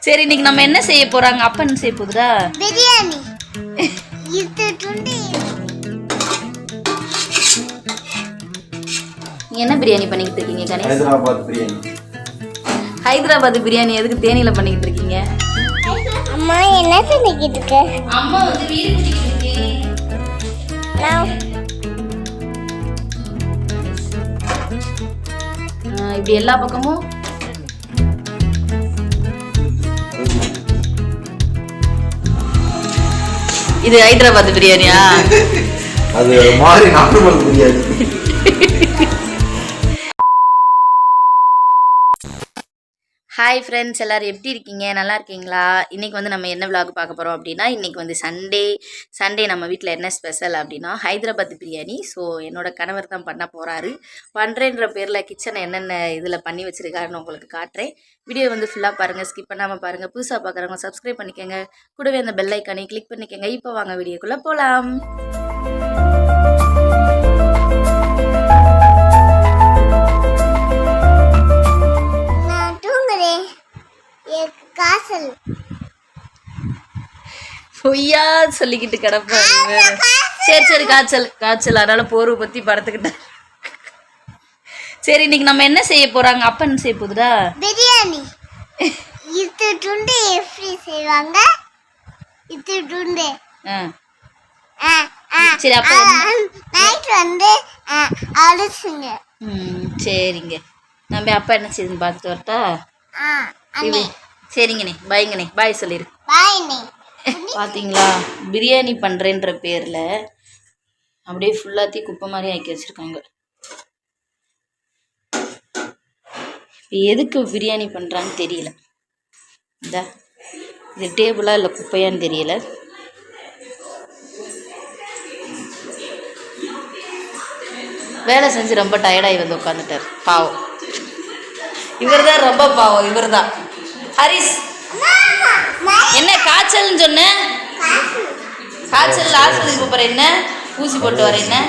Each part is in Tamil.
சரி இன்னைக்கு நம்ம என்ன செய்ய போறாங்க? அப்பா என்ன செய்ய போகுதா? பிரியாணி. என்ன பிரியாணி பண்ணிக்கிட்டு இருக்கீங்க கணேஷ்? ஹைதராபாத் பிரியாணி. ஹைதராபாத் பிரியாணி எதுக்கு தேனியில பண்ணிக்கிட்டு இருக்கீங்க? அம்மா என்ன பண்ணிக்கிட்டு இருக்க? அம்மா வந்து வீடு கட்டிக்கிட்டு இருக்கேன். இப்படி எல்லா பக்கமும் இது ஹைதராபாத் பிரியாணியா? அது மாதிரி நார்மல் பிரியாணி. ஹாய் ஃப்ரெண்ட்ஸ், எல்லோரும் எப்படி இருக்கீங்க? நல்லா இருக்கீங்களா? இன்றைக்கி வந்து நம்ம என்ன விலாக் பார்க்க போகிறோம் அப்படின்னா, இன்றைக்கி வந்து சண்டே நம்ம வீட்டில் என்ன ஸ்பெஷல் அப்படின்னா ஹைதராபாத் பிரியாணி. ஸோ என்னோடய கணவர் தான் பண்ண போகிறாரு. பண்ணுறேன்ற பேரில் கிச்சனை என்னென்ன இதில் பண்ணி வச்சுருக்காருன்னு உங்களுக்கு காட்டுறேன். வீடியோ வந்து ஃபுல்லாக பாருங்கள், ஸ்கிப் பண்ணாமல் பாருங்கள். புதுசாக பார்க்குறவங்க சப்ஸ்கிரைப் பண்ணிக்கோங்க, கூடவே அந்த பெல் ஐக்கானை கிளிக் பண்ணிக்கோங்க. இப்போ வாங்க வீடியோக்குள்ளே போகலாம். பொய்யா சொல்லிக்கிட்டு கிடப்பாரு. சரி காய்ச்சல் அதனால போர்வை பற்றி படுத்துக்கிட்டேன். சரி இன்னைக்கு நம்ம என்ன செய்ய போறாங்க? அப்பா என்ன செய்ய போகுதா? பிரியாணி. இது துண்டு எப்படி செய்வாங்க? இது துண்டு சரி அப்பா நைட் வந்து அலசுங்க. சரிங்க, நம்ம அப்பா என்ன செய்யுதுன்னு பார்த்துட்டு வரட்டா? சரிங்கண்ணே, பாய்ங்கண்ணே. பாய் சொல்லிடு. பாய்ண்ணே. பார்த்தீங்களா, பிரியாணி பண்ணுறேன்ற பேரில் அப்படியே ஃபுல்லாத்தையும் குப்பை மாதிரி ஆக்கி வச்சுருக்காங்க. எதுக்கு பிரியாணி பண்ணுறான்னு தெரியல. இந்த இது டேபிளாக இல்லை குப்பையான்னு தெரியல. வேலை செஞ்சு ரொம்ப டயர்டாகி வந்து உட்காந்துட்டார். பாவம், இவர் தான் ரொம்ப பாவம். இவர் தான் ஹரிஸ். என்ன காய்ச்சல்னு சொன்ன? காய்ச்சல் ஹாஸ்பிட்டலுக்கு போகிற என்ன? ஊசி போட்டு வர என்ன?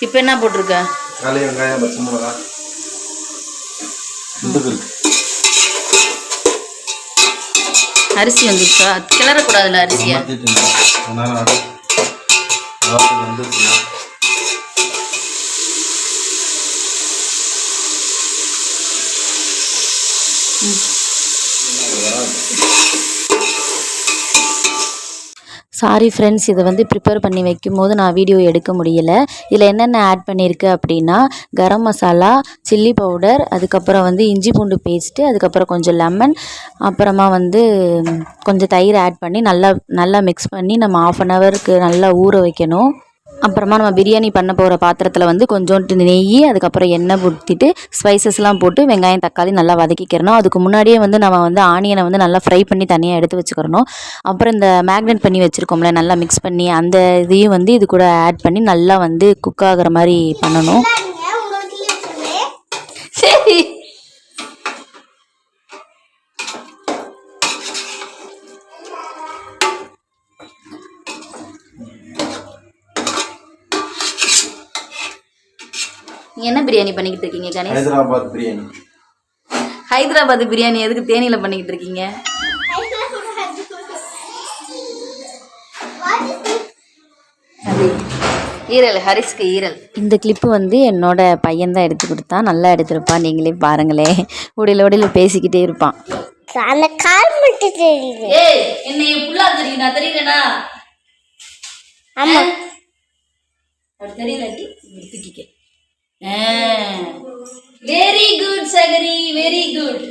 இப்போ என்ன போட்டிருக்க? காலை வெங்காயம், பச்சை மிளகா, அரிசி வந்துச்சா? கிளறக்கூடாதுல்ல அரிசியா? சாரி ஃப்ரெண்ட்ஸ், இதை வந்து ப்ரிப்பேர் பண்ணி வைக்கும்போது நான் வீடியோ எடுக்க முடியலை. இதில் என்னென்ன ஆட் பண்ணியிருக்கு அப்படின்னா, கரம் மசாலா, சில்லி பவுடர், அதுக்கப்புறம் வந்து இஞ்சி பூண்டு பேஸ்ட்டு, அதுக்கப்புறம் கொஞ்சம் லெமன், அப்புறமா வந்து கொஞ்சம் தயிர் ஆட் பண்ணி நல்லா மிக்ஸ் பண்ணி நம்ம 1/2 ஹவருக்கு நல்லா ஊற வைக்கணும். அப்புறமா நம்ம பிரியாணி பண்ண போகிற பாத்திரத்தில் வந்து கொஞ்சோண்டு நெய், அதுக்கப்புறம் எண்ணெய் ஊற்றிட்டு ஸ்பைசஸ்லாம் போட்டு வெங்காயம் தக்காளி நல்லா வதக்கிக்கிறணும். அதுக்கு முன்னாடியே வந்து நம்ம வந்து ஆனியனை வந்து நல்லா ஃப்ரை பண்ணி தனியாக எடுத்து வச்சுக்கிறணும். அப்புறம் இந்த மேக்னேட் பண்ணி வச்சுருக்கோம்ல, நல்லா மிக்ஸ் பண்ணி அந்த இதையும் வந்து இது கூட ஆட் பண்ணி நல்லா வந்து குக் ஆகிற மாதிரி பண்ணணும். சரி, என்ன பிரியாணி பண்ணிக்கிட்டு இருக்கீங்க கணேஷ்? ஹைதராபாத் பிரியாணி. ஹைதராபாத் பிரியாணி எதுக்கு தேனியில பண்ணிக்கிட்டு இருக்கீங்க? ஈரல், ஹரிஸ்க்கு ஈரல். இந்த கிளிப்பு வந்து என்னோட பையன் தான் எடுத்து கொடுத்தான். நல்லா எடுத்திருப்பான், நீங்களே பாருங்களே. உடையில பேசிக்கிட்டே இருப்பான். அந்த கால் மட்டும் தெரியுது. ஏய், என்னைய புள்ளா தெரியும், நான் தெரியலனா? ஆமா, அது தெரியலட்டி தூக்கிக்க. வெரி குட் சகரி, வெரி குட்.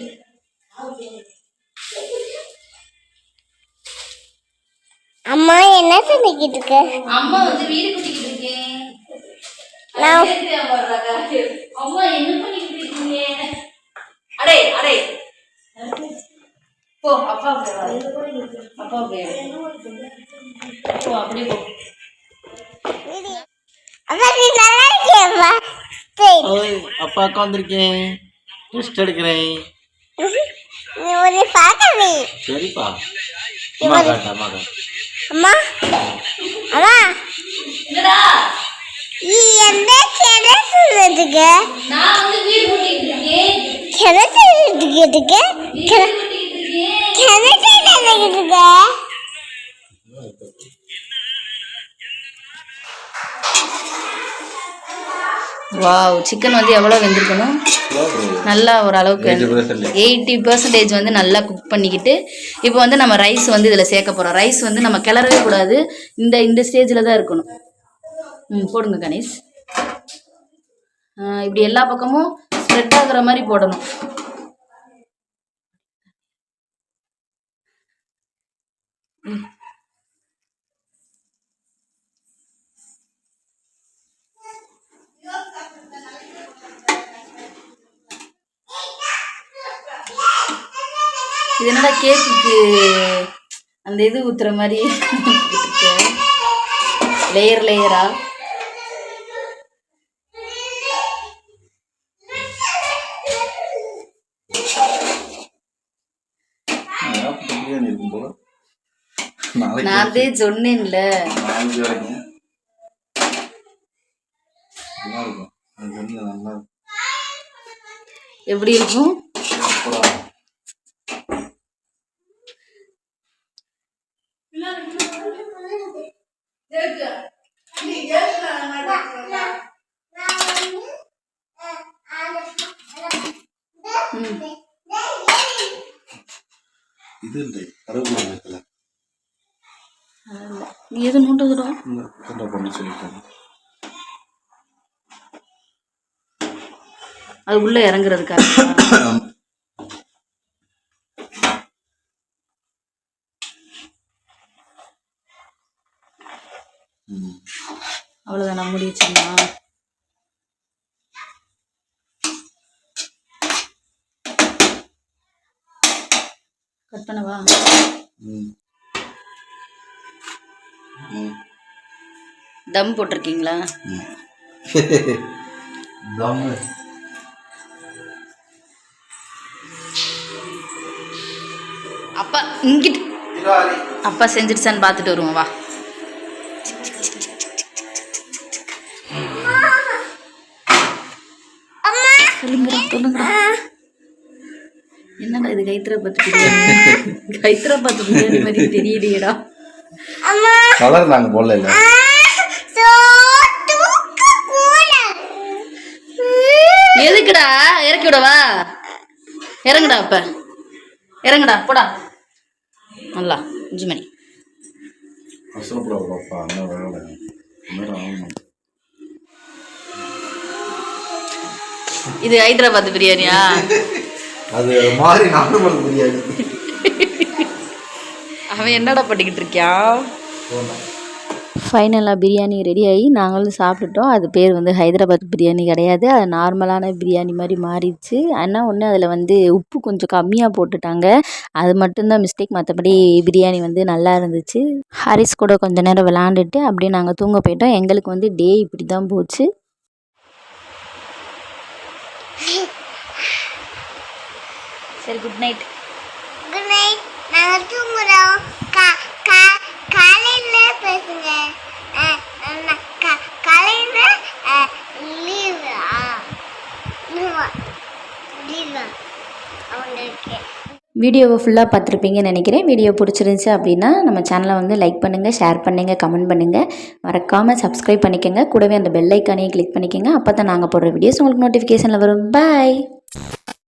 அம்மா என்ன பண்ணிக்கிட்டு இருக்க? அம்மா வந்து வீடு கட்டிக்கிட்டு இருக்கேன். அம்மா என்ன பண்ணிக்கிட்டு இருக்கீங்க? அடே போ அப்பா அப்பா போ அப்படியே போ. அம்மா நீ நல்லா இருக்கியம்மா. ஓய் அப்பா உட்காந்துருக்கேன், ரெஸ்ட் எடுக்கிறேன். நீ ஒரு பாக்கவி. சரிப்பா, அம்மா காட்டு அம்மா காட்டு. அம்மா அம்மா நீ என்ன கிணத்துறதுக்கு? நான் வந்து வீடு கூட்டிட்டு இருக்கேன். கிணத்துறதுக்கு கிணத்துறதுக்கு வாவ், சிக்கன் வந்து எவ்வளோ வெந்திருக்கணும், நல்லா ஓரளவுக்கு 80% வந்து நல்லா குக் பண்ணிக்கிட்டு இப்போ வந்து நம்ம ரைஸ் வந்து இதில் சேர்க்க போகிறோம். ரைஸ் வந்து நம்ம கிளறவே கூடாது, இந்த ஸ்டேஜில் தான் இருக்கணும். போடுங்க கணேஷ். இப்படி எல்லா பக்கமும் ஸ்ப்ரெட் ஆகுற மாதிரி போடணும். இது என்னடா கேக்குக்கு அந்த இது ஊத்துற மாதிரி லேயர் லேயரா? பிரியாணி இருக்கும் போல. நான் சொன்னேன்ல நாளைக்கு வரைக்கும் நல்லா இருக்கும். அது வந்து நல்லா எப்படி இருக்கும்? சூப்பரா இருக்கும். இது இல்லை கருவேப்பிலை இருக்குல்ல, நீ எது நோண்டதுடா? பண்ணி சொல்லிட்டாங்க. அது உள்ள இறங்குறதுக்காக அவ்வளோதான். நான் முடி வச்சுருந்தா கட் பண்ணவா? தம் போட்டிருக்கீங்களா? அப்பா இங்கிட்டு அப்பா செஞ்சிடுச்சான்னு பார்த்துட்டு வருவோம் வா. சொல்லுங்கடா. என்னடா இது ஹைதராபாத் பிரியாணி? ஹைதராபாத் பிரியாணி மாதிரி தெரியலையேடா. கலர் நாங்கள் போடல இல்லை. எதுக்குடா இறக்கி விடவா? இறங்குடா, அப்ப இறங்குடா, போடா. நல்லா 5 மணி. இது ஹைதராபாத் பிரியாணியா? அது மாதிரி நார்மல் பிரியாணி. அவன் என்னடா பண்ணிக்கிட்டு இருக்கியான்? ஃபைனலாக பிரியாணி ரெடி ஆகி நாங்களும் சாப்பிட்டுட்டோம். அது பேர் வந்து ஹைதராபாத் பிரியாணி கிடையாது, அது நார்மலான பிரியாணி மாதிரி மாறிடுச்சு. ஆனால் ஒன்று அதில் வந்து உப்பு கொஞ்சம் கம்மியாக போட்டுட்டாங்க, அது மட்டும்தான் மிஸ்டேக். மற்றபடி பிரியாணி வந்து நல்லா இருந்துச்சு. ஹரிஸ் கூட கொஞ்ச நேரம் விளாண்டுட்டு அப்படியே நாங்கள் தூங்க போயிட்டோம். எங்களுக்கு வந்து டே இப்படி தான் போச்சு. சரி, குட் நைட். Good night. நாங்கள் தூங்குறோம். காலையில பேசுங்க. காலையில லீவா அவங்களுக்கு. வீடியோவை ஃபுல்லாக பார்த்துருப்பீங்கன்னு நினைக்கிறேன். வீடியோ பிடிச்சிருந்துச்சி அப்படின்னா நம்ம சேனலை வந்து லைக் பண்ணுங்கள், ஷேர் பண்ணுங்கள், கமெண்ட் பண்ணுங்கள். மறக்காமல் சப்ஸ்கிரைப் பண்ணிக்கோங்க. கூடவே அந்த பெல் ஐக்கானையும் கிளிக் பண்ணிக்கோங்க. அப்போ தான் நாங்கள் போடுற வீடியோஸ் உங்களுக்கு நோட்டிஃபிகேஷனில் வரும். பாய்.